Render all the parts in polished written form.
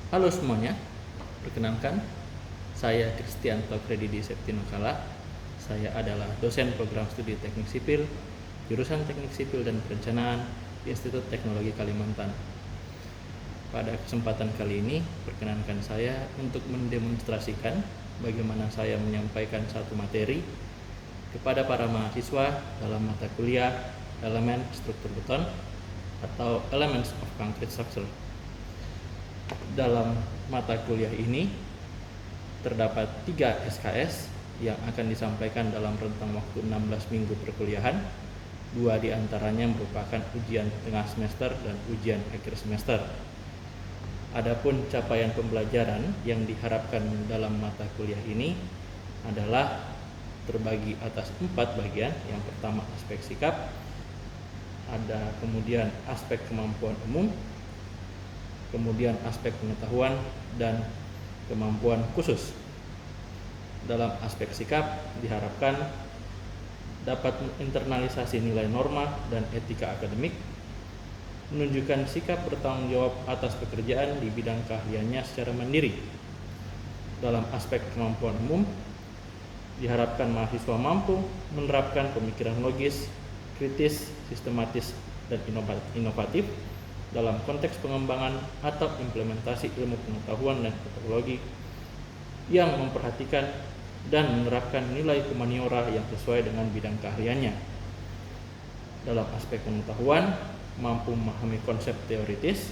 Halo semuanya, perkenalkan saya Kristianto Kredidi Septinokala. Saya adalah dosen program studi Teknik Sipil, jurusan Teknik Sipil dan Perencanaan di Institut Teknologi Kalimantan. Pada kesempatan kali ini, perkenankan saya untuk mendemonstrasikan bagaimana saya menyampaikan satu materi kepada para mahasiswa dalam mata kuliah Elemen Struktur Beton atau Elements of Concrete Structure. Dalam mata kuliah ini terdapat 3 SKS yang akan disampaikan dalam rentang waktu 16 minggu perkuliahan. 2 diantaranya merupakan ujian tengah semester dan ujian akhir semester. Adapun capaian pembelajaran yang diharapkan dalam mata kuliah ini adalah terbagi atas 4 bagian. Yang pertama aspek sikap, ada kemudian aspek kemampuan umum, kemudian aspek pengetahuan dan kemampuan khusus. Dalam aspek sikap diharapkan dapat menginternalisasi nilai norma dan etika akademik, menunjukkan sikap bertanggung jawab atas pekerjaan di bidang keahliannya secara mandiri. Dalam aspek kemampuan umum diharapkan mahasiswa mampu menerapkan pemikiran logis, kritis, sistematis, dan inovatif dalam konteks pengembangan atau implementasi ilmu pengetahuan dan teknologi yang memperhatikan dan menerapkan nilai humaniora yang sesuai dengan bidang keahliannya. Dalam aspek pengetahuan, mampu memahami konsep teoritis,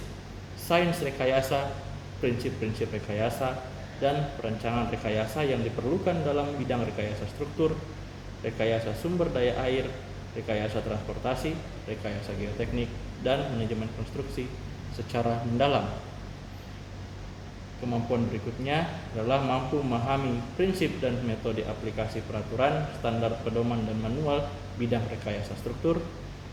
sains rekayasa, prinsip-prinsip rekayasa, dan perencanaan rekayasa yang diperlukan dalam bidang rekayasa struktur, rekayasa sumber daya air, rekayasa transportasi, rekayasa geoteknik, dan manajemen konstruksi secara mendalam. Kemampuan berikutnya adalah mampu memahami prinsip dan metode aplikasi peraturan, standar pedoman dan manual bidang rekayasa struktur,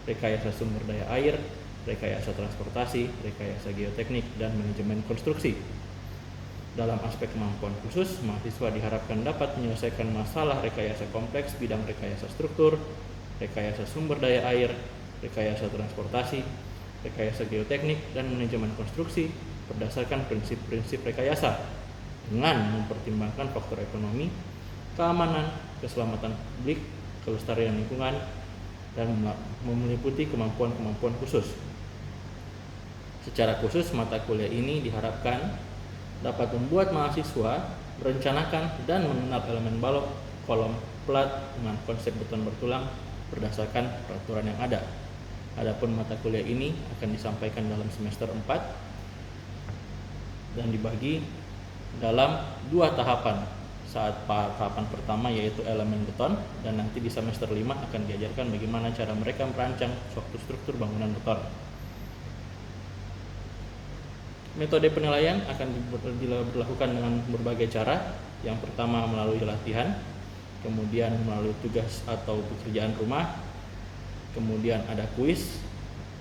rekayasa sumber daya air, rekayasa transportasi, rekayasa geoteknik, dan manajemen konstruksi. Dalam aspek kemampuan khusus, mahasiswa diharapkan dapat menyelesaikan masalah rekayasa kompleks bidang rekayasa struktur, rekayasa sumber daya air, rekayasa transportasi, rekayasa geoteknik, dan manajemen konstruksi berdasarkan prinsip-prinsip rekayasa dengan mempertimbangkan faktor ekonomi, keamanan, keselamatan publik, kelestarian lingkungan, dan meliputi kemampuan-kemampuan khusus. Secara khusus, mata kuliah ini diharapkan dapat membuat mahasiswa merencanakan dan mengenal elemen balok, kolom, plat dengan konsep beton bertulang berdasarkan peraturan yang ada. Adapun mata kuliah ini akan disampaikan dalam semester 4 dan dibagi dalam 2 tahapan. Saat tahapan pertama yaitu elemen beton, dan nanti di semester 5 akan diajarkan bagaimana cara mereka merancang suatu struktur bangunan beton. Metode penilaian akan dilakukan dengan berbagai cara. Yang pertama melalui latihan, kemudian melalui tugas atau pekerjaan rumah, kemudian ada kuis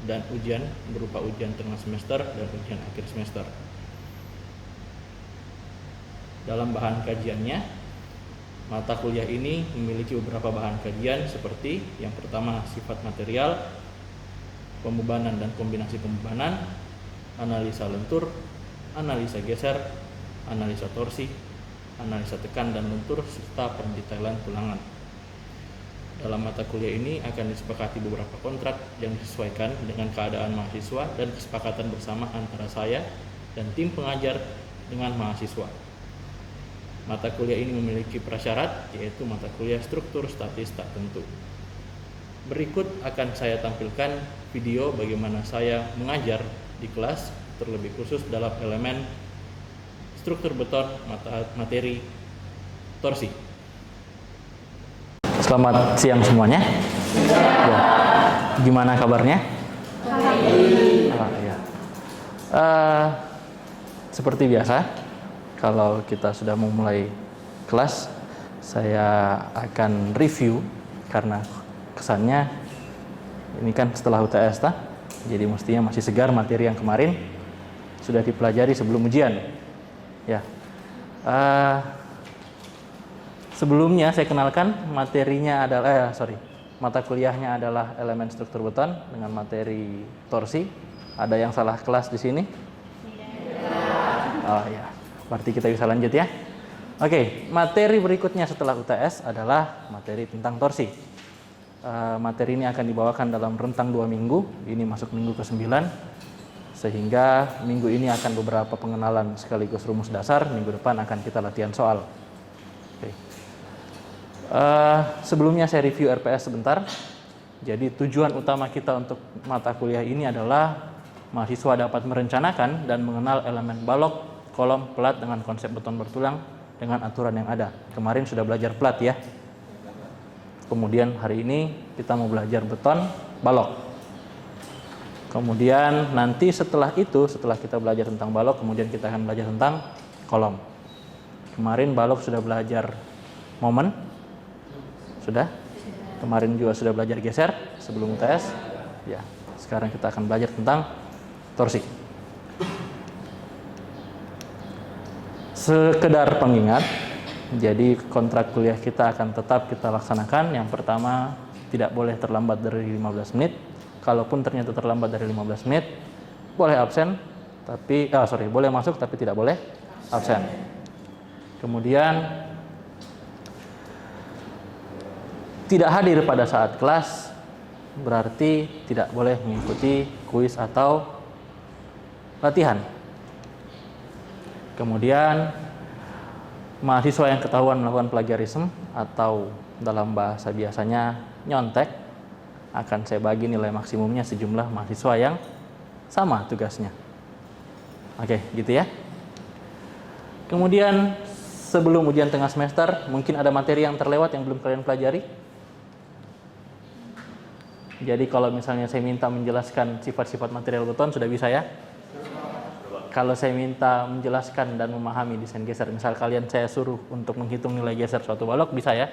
dan ujian berupa ujian tengah semester dan ujian akhir semester. Dalam bahan kajiannya, mata kuliah ini memiliki beberapa bahan kajian seperti yang pertama sifat material, pembebanan dan kombinasi pembebanan, analisa lentur, analisa geser, analisa torsi, analisa tekan dan lentur, serta pendetailan tulangan. Dalam mata kuliah ini akan disepakati beberapa kontrak yang disesuaikan dengan keadaan mahasiswa dan kesepakatan bersama antara saya dan tim pengajar dengan mahasiswa. Mata kuliah ini memiliki prasyarat, yaitu mata kuliah struktur statis tak tentu. Berikut akan saya tampilkan video bagaimana saya mengajar di kelas, terlebih khusus dalam elemen struktur beton materi torsi. Selamat siang semuanya. Ya. Gimana kabarnya? Ya. Seperti biasa, kalau kita sudah memulai kelas, saya akan review karena kesannya ini kan setelah UTS jadi mestinya masih segar materi yang kemarin sudah dipelajari sebelum ujian. Ya. Sebelumnya saya kenalkan materinya adalah mata kuliahnya adalah elemen struktur beton dengan materi torsi. Ada yang salah kelas di sini? Oh ya, berarti kita bisa lanjut ya. Oke, materi berikutnya setelah UTS adalah materi tentang torsi. Materi ini akan dibawakan dalam rentang 2 minggu, ini masuk minggu ke-9, sehingga minggu ini akan beberapa pengenalan sekaligus rumus dasar, minggu depan akan kita latihan soal. Oke. Sebelumnya saya review RPS sebentar. Jadi tujuan utama kita untuk mata kuliah ini adalah mahasiswa dapat merencanakan dan mengenal elemen balok, kolom, plat dengan konsep beton bertulang dengan aturan yang ada. Kemarin sudah belajar plat ya. Kemudian hari ini kita mau belajar beton, balok. Kemudian nanti setelah itu, setelah kita belajar tentang balok, kemudian kita akan belajar tentang kolom. Kemarin balok sudah belajar momen. Sudah? Kemarin juga sudah belajar geser sebelum UTS. Ya, sekarang kita akan belajar tentang torsi. Sekedar pengingat, jadi kontrak kuliah kita akan tetap kita laksanakan. Yang pertama, tidak boleh terlambat dari 15 menit. Kalaupun ternyata terlambat dari 15 menit, boleh absen, tapi boleh masuk tapi tidak boleh absen. Kemudian tidak hadir pada saat kelas berarti tidak boleh mengikuti kuis atau latihan. Kemudian mahasiswa yang ketahuan melakukan plagiarisme atau dalam bahasa biasanya nyontek, akan saya bagi nilai maksimumnya sejumlah mahasiswa yang sama tugasnya. Oke, gitu ya. Kemudian sebelum ujian tengah semester, mungkin ada materi yang terlewat yang belum kalian pelajari. Jadi kalau misalnya saya minta menjelaskan sifat-sifat material beton, sudah bisa ya? Kalau saya minta menjelaskan dan memahami desain geser, misal kalian saya suruh untuk menghitung nilai geser suatu balok, bisa ya?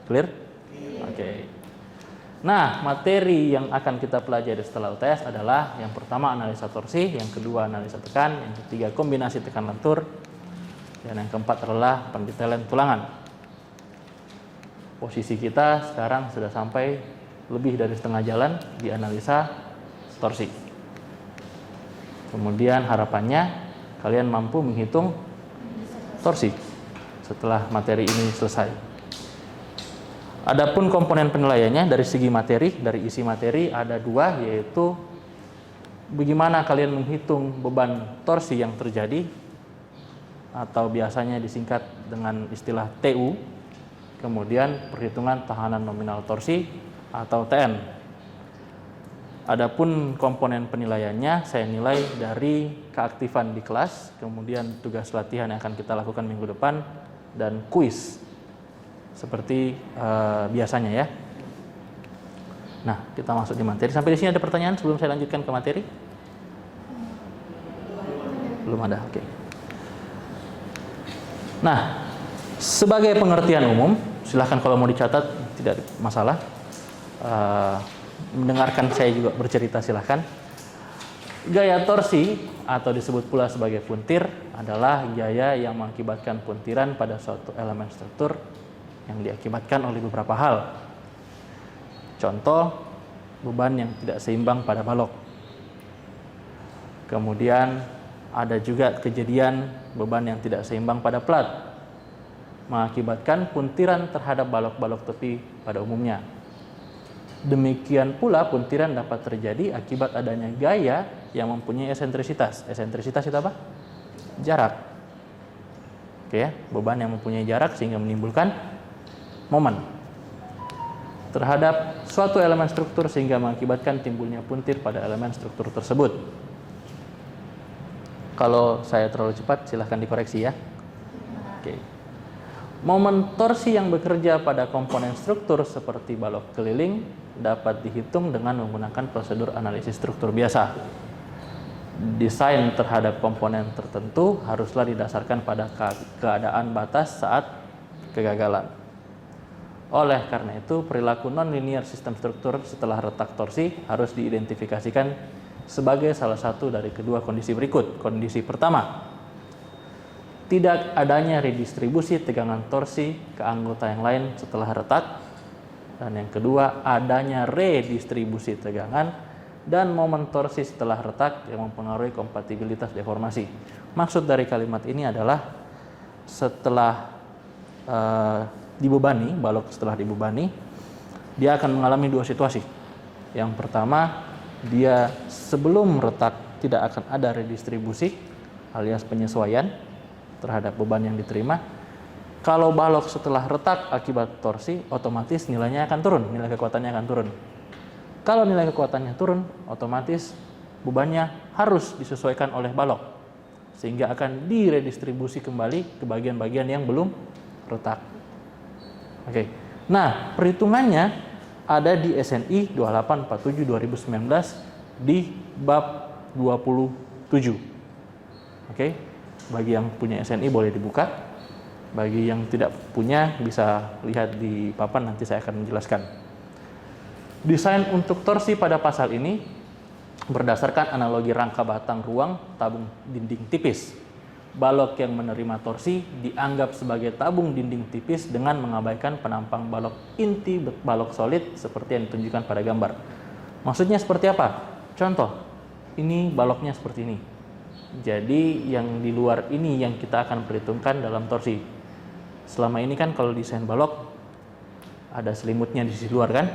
Clear? Oke. Nah, materi yang akan kita pelajari setelah UTS adalah yang pertama analisa torsi, yang kedua analisa tekan, yang ketiga kombinasi tekan lentur, dan yang keempat adalah pendetailan tulangan. Posisi kita sekarang sudah sampai lebih dari setengah jalan di analisa torsi. Kemudian harapannya kalian mampu menghitung torsi setelah materi ini selesai. Adapun komponen penilaiannya dari segi materi, dari isi materi ada dua, yaitu bagaimana kalian menghitung beban torsi yang terjadi atau biasanya disingkat dengan istilah TU. Kemudian perhitungan tahanan nominal torsi atau TN. Adapun komponen penilaiannya saya nilai dari keaktifan di kelas, kemudian tugas latihan yang akan kita lakukan minggu depan, dan kuis seperti biasanya ya. Nah, kita masuk di materi. Sampai di sini ada pertanyaan sebelum saya lanjutkan ke materi? Belum ada, oke. Nah, sebagai pengertian umum, silahkan kalau mau dicatat, tidak masalah. Mendengarkan saya juga bercerita silahkan. Gaya torsi atau disebut pula sebagai puntir adalah gaya yang mengakibatkan puntiran pada suatu elemen struktur yang diakibatkan oleh beberapa hal. Contoh, beban yang tidak seimbang pada balok. Kemudian ada juga kejadian beban yang tidak seimbang pada plat, mengakibatkan puntiran terhadap balok-balok tepi pada umumnya. Demikian pula puntiran dapat terjadi akibat adanya gaya yang mempunyai eksentrisitas. Eksentrisitas itu apa? Jarak. Oke ya, beban yang mempunyai jarak sehingga menimbulkan momen terhadap suatu elemen struktur sehingga mengakibatkan timbulnya puntir pada elemen struktur tersebut. Kalau saya terlalu cepat silahkan dikoreksi ya. Oke. Momen torsi yang bekerja pada komponen struktur seperti balok keliling dapat dihitung dengan menggunakan prosedur analisis struktur biasa. Desain terhadap komponen tertentu haruslah didasarkan pada keadaan batas saat kegagalan. Oleh karena itu, perilaku non-linear sistem struktur setelah retak torsi harus diidentifikasikan sebagai salah satu dari kedua kondisi berikut. Kondisi pertama, tidak adanya redistribusi tegangan torsi ke anggota yang lain setelah retak. Dan yang kedua, adanya redistribusi tegangan dan momen torsi setelah retak yang mempengaruhi kompatibilitas deformasi. Maksud dari kalimat ini adalah setelah dibebani, balok setelah dibebani, dia akan mengalami dua situasi. Yang pertama, dia sebelum retak tidak akan ada redistribusi alias penyesuaian terhadap beban yang diterima. Kalau balok setelah retak akibat torsi, otomatis nilainya akan turun, nilai kekuatannya akan turun. Kalau nilai kekuatannya turun, otomatis bebannya harus disesuaikan oleh balok, sehingga akan diredistribusi kembali ke bagian-bagian yang belum retak. Oke. Nah, perhitungannya ada di SNI 2847/2019 di bab 27. Oke. Bagi yang punya SNI boleh dibuka. Bagi yang tidak punya bisa lihat di papan, nanti saya akan menjelaskan. Desain untuk torsi pada pasal ini berdasarkan analogi rangka batang ruang tabung dinding tipis. Balok yang menerima torsi dianggap sebagai tabung dinding tipis dengan mengabaikan penampang balok inti balok solid seperti yang ditunjukkan pada gambar. Maksudnya seperti apa? Contoh, ini baloknya seperti ini. Jadi yang di luar ini yang kita akan perhitungkan dalam torsi. Selama ini kan kalau desain balok ada selimutnya di sisi luar kan?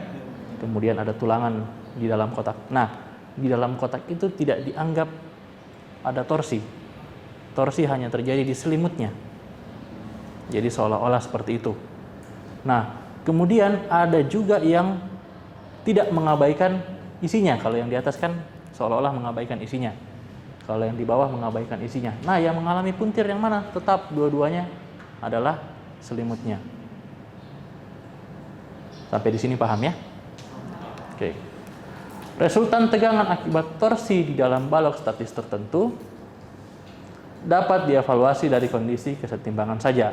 Kemudian ada tulangan di dalam kotak. Nah, di dalam kotak itu tidak dianggap ada torsi. Torsi hanya terjadi di selimutnya. Jadi seolah-olah seperti itu. Nah, kemudian ada juga yang tidak mengabaikan isinya. Kalau yang di atas kan seolah-olah mengabaikan isinya. Kalau yang di bawah mengabaikan isinya. Nah, yang mengalami puntir yang mana? Tetap dua-duanya adalah selimutnya. Sampai di sini paham ya? Oke. Resultan tegangan akibat torsi di dalam balok statis tertentu dapat dievaluasi dari kondisi kesetimbangan saja.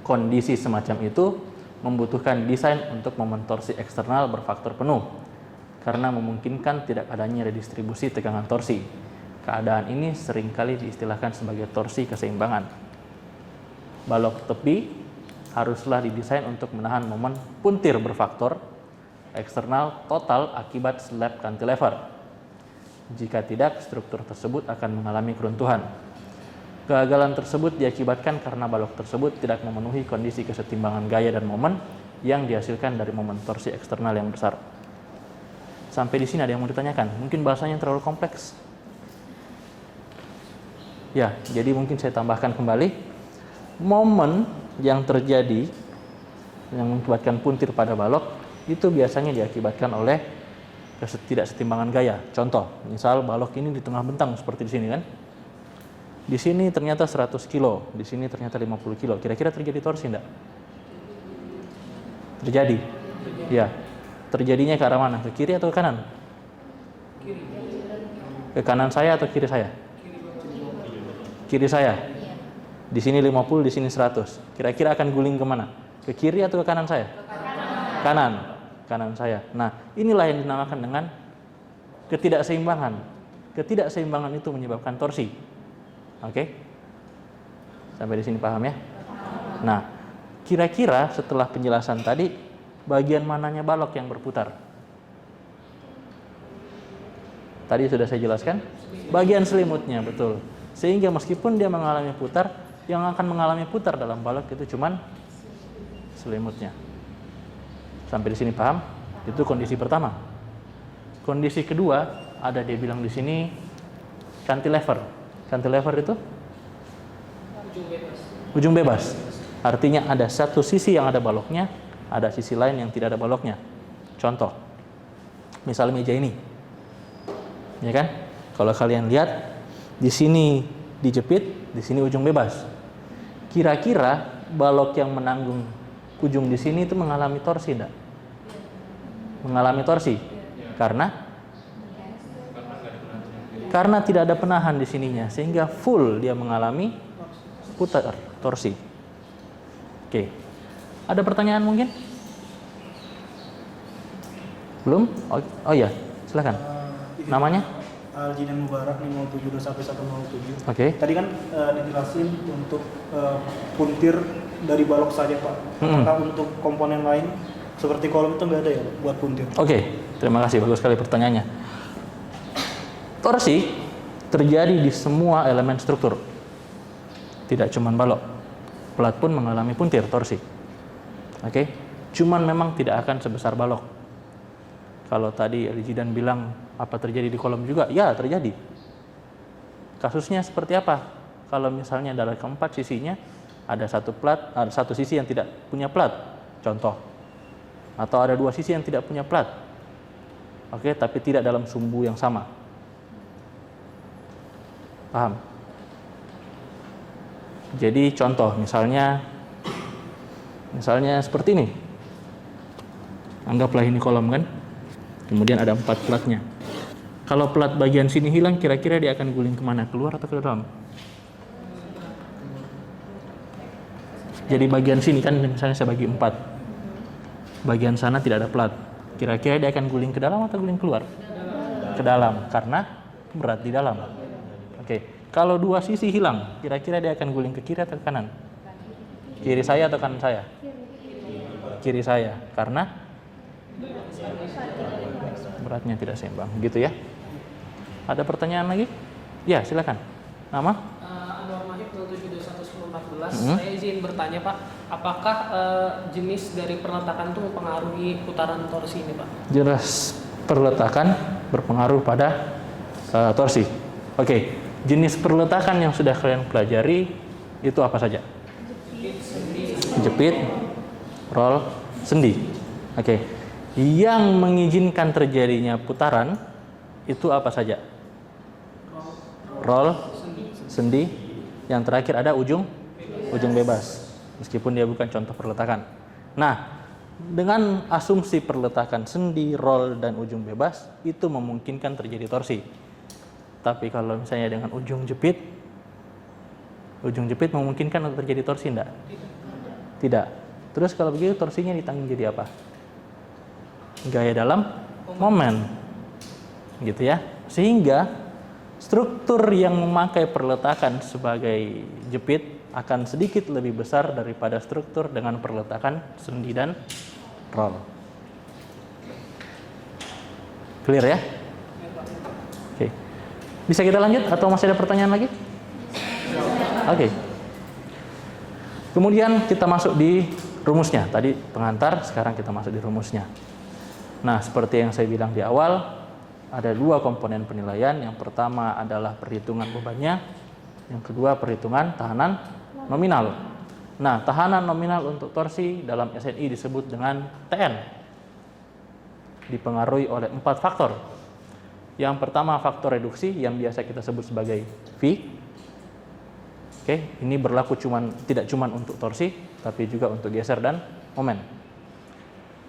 Kondisi semacam itu membutuhkan desain untuk momen torsi eksternal berfaktor penuh karena memungkinkan tidak adanya redistribusi tegangan torsi. Keadaan ini seringkali diistilahkan sebagai torsi keseimbangan. Balok tepi haruslah didesain untuk menahan momen puntir berfaktor eksternal total akibat slab cantilever. Jika tidak, struktur tersebut akan mengalami keruntuhan. Kegagalan tersebut diakibatkan karena balok tersebut tidak memenuhi kondisi kesetimbangan gaya dan momen yang dihasilkan dari momen torsi eksternal yang besar. Sampai di sini ada yang mau ditanyakan? Mungkin bahasanya terlalu kompleks. Ya, jadi mungkin saya tambahkan kembali. Momen yang terjadi yang mengakibatkan puntir pada balok itu biasanya diakibatkan oleh ketidaksetimbangan gaya. Contoh, misal balok ini di tengah bentang seperti di sini kan. Di sini ternyata 100 kilo, di sini ternyata 50 kilo. Kira-kira terjadi torsi enggak? Terjadi. Ya. Terjadinya ke arah mana? Ke kiri atau ke kanan? Ke kanan saya atau kiri saya? Kiri saya. Di sini 50, di sini 100. Kira-kira akan guling kemana? Ke kiri atau ke kanan saya? Kanan saya. Nah, inilah yang dinamakan dengan ketidakseimbangan. Ketidakseimbangan itu menyebabkan torsi. Oke? Sampai di sini paham ya? Nah, kira-kira setelah penjelasan tadi, bagian mananya balok yang berputar? Tadi sudah saya jelaskan, bagian selimutnya, betul. Sehingga meskipun dia mengalami putar, yang akan mengalami putar dalam balok itu cuman selimutnya. Sampai di sini paham? Itu kondisi pertama. Kondisi kedua, ada dia bilang di sini cantilever. Cantilever itu ujung bebas. Artinya ada satu sisi yang ada baloknya, ada sisi lain yang tidak ada baloknya. Contoh, misal meja ini, ya kan? Kalau kalian lihat, di sini dijepit, di sini ujung bebas. Kira-kira balok yang menanggung ujung di sini itu mengalami torsi enggak? Mengalami torsi. Karena tidak ada penahan di sininya, sehingga full dia mengalami putar torsi. Oke. Ada pertanyaan mungkin? Belum? Oh iya, silakan. Namanya? Aljinan Mubarak 572-107. Oke. Tadi kan dijelasin untuk puntir dari balok saja Pak. Apakah untuk komponen lain Seperti kolom itu nggak ada ya buat puntir. Oke, terima kasih, bagus sekali pertanyaannya. Torsi terjadi di semua elemen struktur, tidak cuma balok. Plat pun mengalami puntir torsi. Oke, cuman memang tidak akan sebesar balok. Kalau tadi Ali Jidan bilang apa terjadi di kolom juga, ya terjadi. Kasusnya seperti apa? Kalau misalnya dari keempat sisinya ada satu sisi yang tidak punya plat, contoh. Atau ada dua sisi yang tidak punya plat. Oke, tapi tidak dalam sumbu yang sama. Paham? Jadi contoh misalnya seperti ini. Anggaplah ini kolom kan. Kemudian ada 4 platnya. Kalau plat bagian sini hilang, kira-kira dia akan guling kemana? Keluar atau ke dalam? Jadi bagian sini kan misalnya saya bagi 4. Bagian sana tidak ada plat. Kira-kira dia akan guling ke dalam atau guling keluar? Ke dalam, karena berat di dalam. Oke. Kalau dua sisi hilang, kira-kira dia akan guling ke kiri atau ke kanan? Kiri saya atau kanan saya? Kiri saya, karena beratnya tidak seimbang, gitu ya. Ada pertanyaan lagi? Ya, silakan. Nama? Anwar Mahib 07211014. Saya izin bertanya Pak, apakah jenis dari perletakan itu mempengaruhi putaran torsi ini Pak? Jelas perletakan berpengaruh pada torsi. Oke, jenis perletakan yang sudah kalian pelajari itu apa saja? Jepit, roll, sendi. Oke, yang mengizinkan terjadinya putaran itu apa saja? Roll, sendi, yang terakhir ada ujung bebas, meskipun dia bukan contoh perletakan. Nah, dengan asumsi perletakan sendi, roll, dan ujung bebas, itu memungkinkan terjadi torsi. Tapi kalau misalnya dengan ujung jepit memungkinkan untuk terjadi torsi enggak? Tidak. Terus kalau begitu torsinya ditanggung jadi apa? Gaya dalam momen. Gitu ya. Sehingga struktur yang memakai perletakan sebagai jepit akan sedikit lebih besar daripada struktur dengan perletakan sendi dan roll. Clear ya? Oke. Bisa kita lanjut atau masih ada pertanyaan lagi? Oke. Kemudian kita masuk di rumusnya. Tadi pengantar, sekarang kita masuk di rumusnya. Nah, seperti yang saya bilang di awal, ada 2 komponen penilaian. Yang pertama adalah perhitungan bebannya, yang kedua perhitungan tahanan nominal. Nah, tahanan nominal untuk torsi dalam SNI disebut dengan TN. Dipengaruhi oleh 4 faktor. Yang pertama faktor reduksi yang biasa kita sebut sebagai V. Oke, ini berlaku tidak cuma untuk torsi, tapi juga untuk geser dan momen.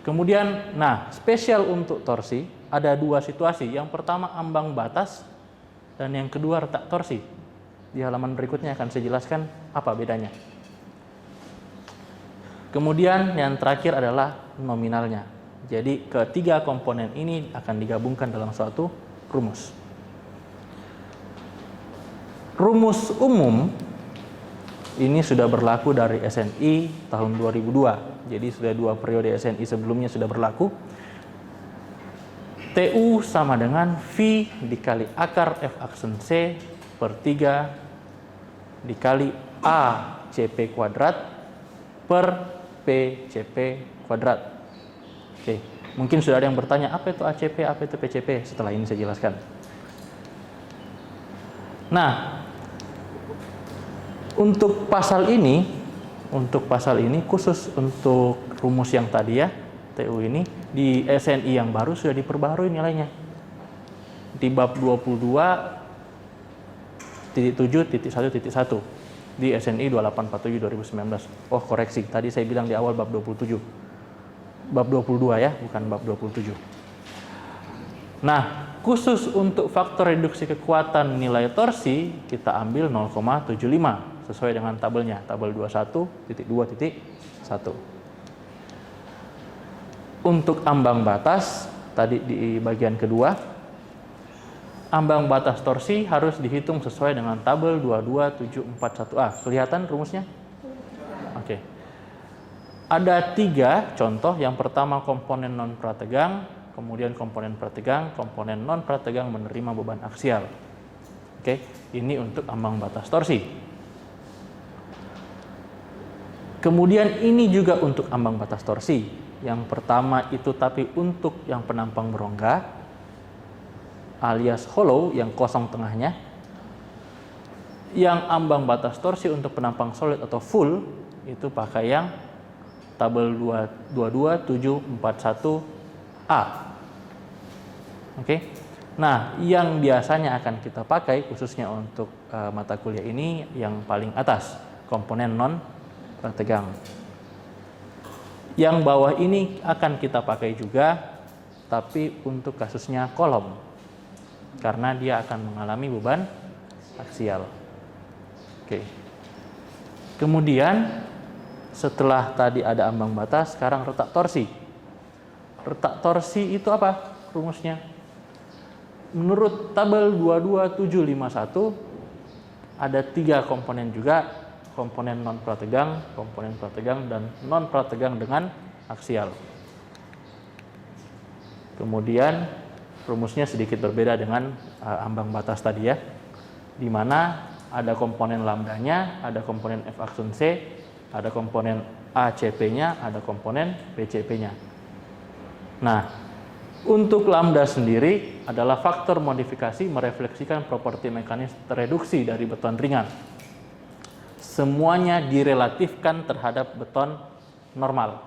Kemudian, spesial untuk torsi ada 2 situasi. Yang pertama ambang batas dan yang kedua retak torsi. Di halaman berikutnya akan saya jelaskan apa bedanya. Kemudian yang terakhir adalah nominalnya. Jadi ketiga komponen ini akan digabungkan dalam suatu rumus. Rumus umum ini sudah berlaku dari SNI tahun 2002. Jadi sudah 2 periode SNI sebelumnya sudah berlaku. TU sama dengan V dikali akar F aksen C per 3 dikali ACP kuadrat per PCP kuadrat. Oke, mungkin sudah ada yang bertanya, apa itu ACP, apa itu PCP? Setelah ini saya jelaskan. Nah, untuk pasal ini khusus untuk rumus yang tadi ya, TU ini, di SNI yang baru sudah diperbaharui nilainya. Di bab 22.7.1.1 di SNI 2847/2019. Oh, koreksi, tadi saya bilang di awal bab 27. Bab 22 ya, bukan bab 27. Nah, khusus untuk faktor reduksi kekuatan nilai torsi, kita ambil 0,75 sesuai dengan tabelnya, tabel 21.2.1. Untuk ambang batas, tadi di bagian kedua, ambang batas torsi harus dihitung sesuai dengan tabel 22741A. Kelihatan rumusnya? Oke. Ada 3 contoh. Yang pertama komponen non prategang, kemudian komponen prategang, komponen non prategang menerima beban aksial. Oke, ini untuk ambang batas torsi. Kemudian ini juga untuk ambang batas torsi. Yang pertama itu tapi untuk yang penampang berongga alias hollow yang kosong tengahnya. Yang ambang batas torsi untuk penampang solid atau full itu pakai yang tabel 22741A. Oke. Nah, yang biasanya akan kita pakai khususnya untuk mata kuliah ini yang paling atas, komponen non prategang. Yang bawah ini akan kita pakai juga, tapi untuk kasusnya kolom, karena dia akan mengalami beban aksial. Oke. Kemudian setelah tadi ada ambang batas, sekarang retak torsi. Retak torsi itu apa rumusnya? Menurut tabel 22751 ada 3 komponen juga, komponen non prategang, komponen prategang, dan non prategang dengan aksial. Kemudian rumusnya sedikit berbeda dengan ambang batas tadi ya, di mana ada komponen lambdanya, ada komponen F aksun C, ada komponen ACP-nya, ada komponen PCP-nya. Nah, untuk lambda sendiri adalah faktor modifikasi merefleksikan properti mekanis tereduksi dari beton ringan. Semuanya direlatifkan terhadap beton normal.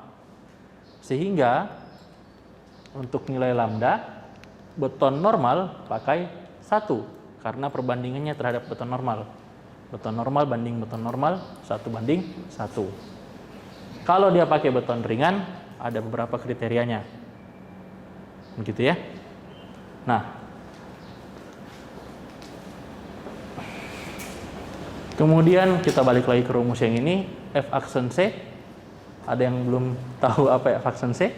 Sehingga untuk nilai lambda, beton normal pakai 1 karena perbandingannya terhadap beton normal. Beton normal banding beton normal 1:1. Kalau dia pakai beton ringan, ada beberapa kriterianya. Begitu ya. Nah, kemudian kita balik lagi ke rumus yang ini, F aksen C. Ada yang belum tahu apa F aksen C?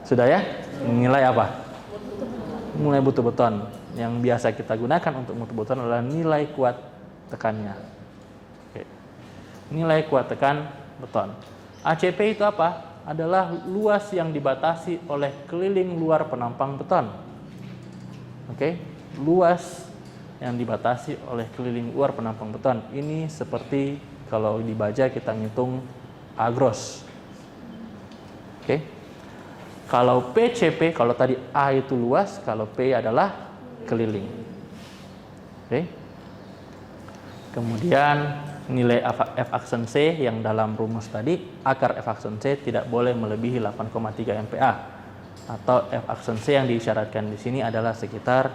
Sudah ya? Nilai apa? Nilai butuh beton. Yang biasa kita gunakan untuk mutu beton adalah nilai kuat tekannya. Oke. Nilai kuat tekan beton. ACP itu apa? Adalah luas yang dibatasi oleh keliling luar penampang beton. Oke, luas yang dibatasi oleh keliling luar penampang beton. Ini seperti kalau di baja kita ngitung A gross. Oke. Kalau PCP, kalau tadi A itu luas, kalau P adalah keliling. Oke. Kemudian nilai F aksen C yang dalam rumus tadi, akar F aksen C tidak boleh melebihi 8,3 MPa, atau F aksen C yang diisyaratkan di sini adalah sekitar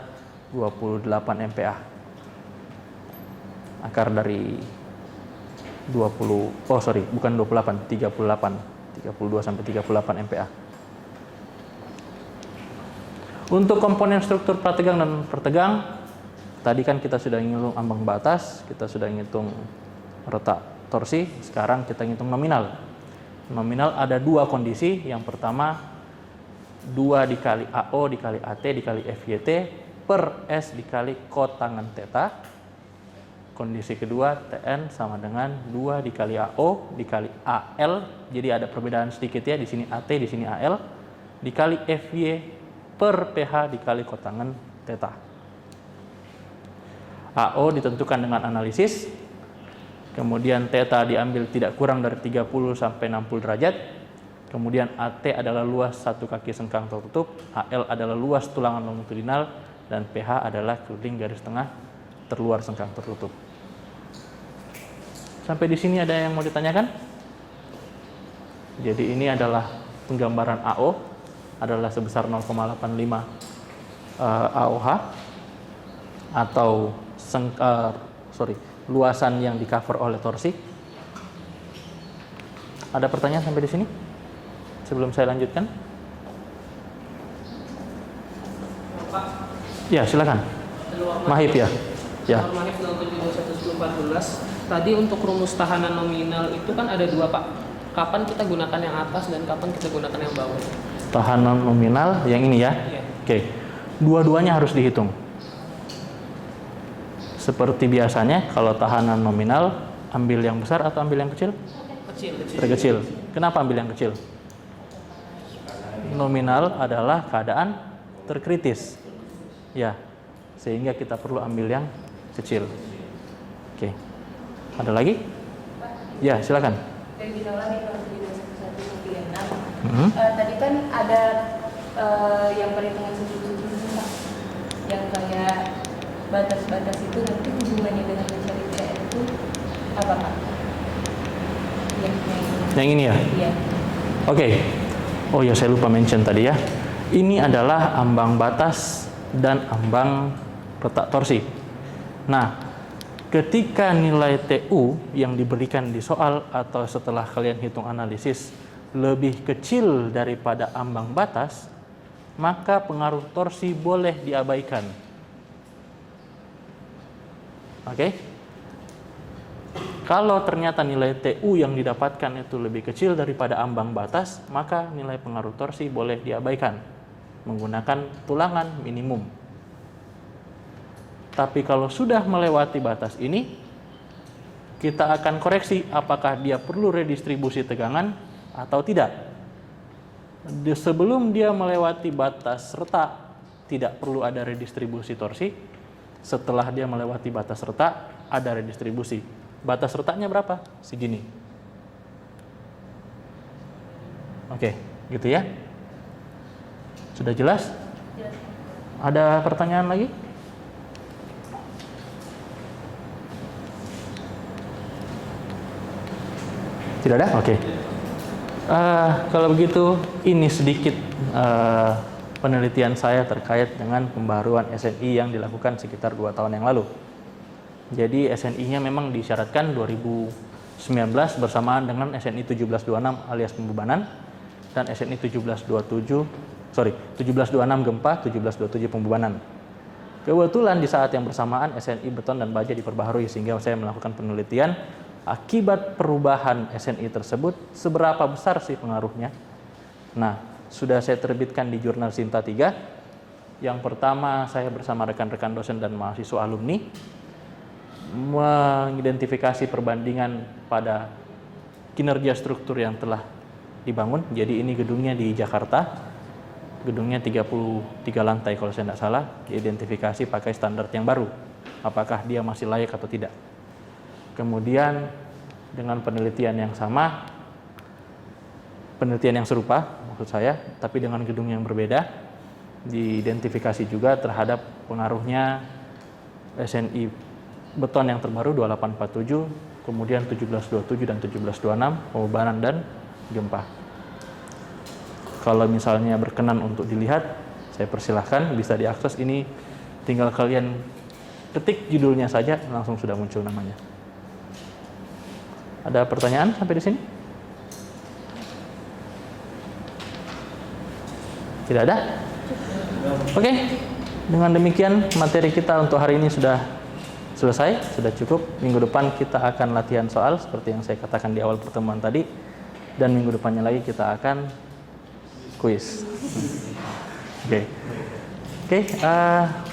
28 MPa. Akar dari 32 sampai 38 MPa. Untuk komponen struktur prategang dan pertegang, tadi kan kita sudah ngitung ambang batas, kita sudah ngitung retak torsi, sekarang kita ngitung nominal. Nominal ada 2 kondisi. Yang pertama 2 dikali AO dikali AT dikali FYT per S dikali kotangan theta. Kondisi kedua TN sama dengan 2 dikali AO dikali AL. Jadi ada perbedaan sedikit ya, di sini AT di sini AL dikali FY per PH dikali kotangan theta. AO ditentukan dengan analisis. Kemudian theta diambil tidak kurang dari 30 sampai 60 derajat. Kemudian AT adalah luas satu kaki sengkang tertutup, AL adalah luas tulangan longitudinal, dan PH adalah keliling garis tengah terluar sengkang tertutup. Sampai di sini ada yang mau ditanyakan? Jadi ini adalah penggambaran AO adalah sebesar 0,85 AOH atau luasan yang di cover oleh torsi. Ada pertanyaan sampai di sini? Sebelum saya lanjutkan. Pak. Ya, silakan. Mahib ya. Ya. Mahib 0721114. Tadi untuk rumus tahanan nominal itu kan ada 2, Pak. Kapan kita gunakan yang atas dan kapan kita gunakan yang bawah? Tahanan nominal yang ini ya. Iya. Oke. Dua-duanya harus dihitung. Seperti biasanya, kalau tahanan nominal, ambil yang besar atau ambil yang kecil? terkecil. Kenapa ambil yang kecil? Nominal adalah keadaan terkritis. Ya, sehingga kita perlu ambil yang kecil. Oke. Ada lagi? Ya, silakan. Kayak kita lagi kalau di 21136. Tadi kan ada yang perhitungan sudut-sudut Pak. Yang kayak batas-batas itu nanti hubungannya dengan mencari TR itu apa Pak? Yang ini ya? Iya. Oke. Oh ya, saya lupa mention tadi ya. Ini adalah ambang batas dan ambang letak torsi. Nah, ketika nilai TU yang diberikan di soal atau setelah kalian hitung analisis lebih kecil daripada ambang batas, maka pengaruh torsi boleh diabaikan. Oke? Kalau ternyata nilai TU yang didapatkan itu lebih kecil daripada ambang batas, maka nilai pengaruh torsi boleh diabaikan menggunakan tulangan minimum. Tapi kalau sudah melewati batas ini, kita akan koreksi apakah dia perlu redistribusi tegangan atau tidak. Sebelum dia melewati batas retak, tidak perlu ada redistribusi torsi. Setelah dia melewati batas retak, ada redistribusi. Batas retaknya berapa? Segini. Oke, gitu ya. Sudah jelas? Jelas. Ada pertanyaan lagi? Tidak ada? Oke. Kalau begitu, ini sedikit penelitian saya terkait dengan pembaruan SNI yang dilakukan sekitar 2 tahun yang lalu. Jadi SNI-nya memang disyaratkan 2019 bersamaan dengan SNI 1726 alias pembebanan dan SNI 1726 gempa, 1727 pembebanan. Kebetulan di saat yang bersamaan SNI beton dan baja diperbaharui sehingga saya melakukan penelitian akibat perubahan SNI tersebut seberapa besar sih pengaruhnya. Nah, sudah saya terbitkan di jurnal Sinta 3. Yang pertama, saya bersama rekan-rekan dosen dan mahasiswa alumni mengidentifikasi perbandingan pada kinerja struktur yang telah dibangun. Jadi ini gedungnya di Jakarta, gedungnya 33 lantai kalau saya tidak salah, diidentifikasi pakai standar yang baru, apakah dia masih layak atau tidak. Kemudian dengan penelitian yang sama, penelitian yang serupa maksud saya, tapi dengan gedung yang berbeda, diidentifikasi juga terhadap pengaruhnya SNI beton yang terbaru 2847, kemudian 1727 dan 1726, pembebanan dan gempa. Kalau misalnya berkenan untuk dilihat, saya persilahkan, bisa diakses. Ini tinggal kalian ketik judulnya saja, langsung sudah muncul namanya. Ada pertanyaan sampai di sini? Tidak ada? Oke. Dengan demikian materi kita untuk hari ini sudah selesai, sudah cukup. Minggu depan kita akan latihan soal seperti yang saya katakan di awal pertemuan tadi, dan minggu depannya lagi kita akan kuis. Oke.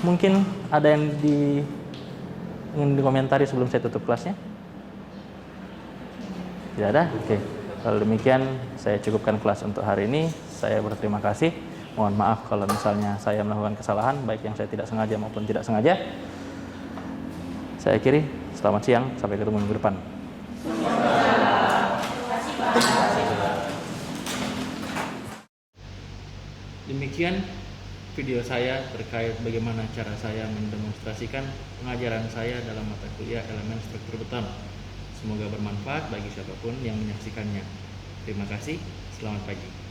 Mungkin ada yang ingin dikomentari sebelum saya tutup kelasnya? Tidak ada? Oke. Kalau demikian saya cukupkan kelas untuk hari ini. Saya berterima kasih. Mohon maaf kalau misalnya saya melakukan kesalahan, baik yang saya tidak sengaja maupun tidak sengaja. Saya akhiri, selamat siang, sampai ketemu minggu depan. Demikian video saya terkait bagaimana cara saya mendemonstrasikan pengajaran saya dalam mata kuliah elemen struktur beton. Semoga bermanfaat bagi siapapun yang menyaksikannya. Terima kasih, selamat pagi.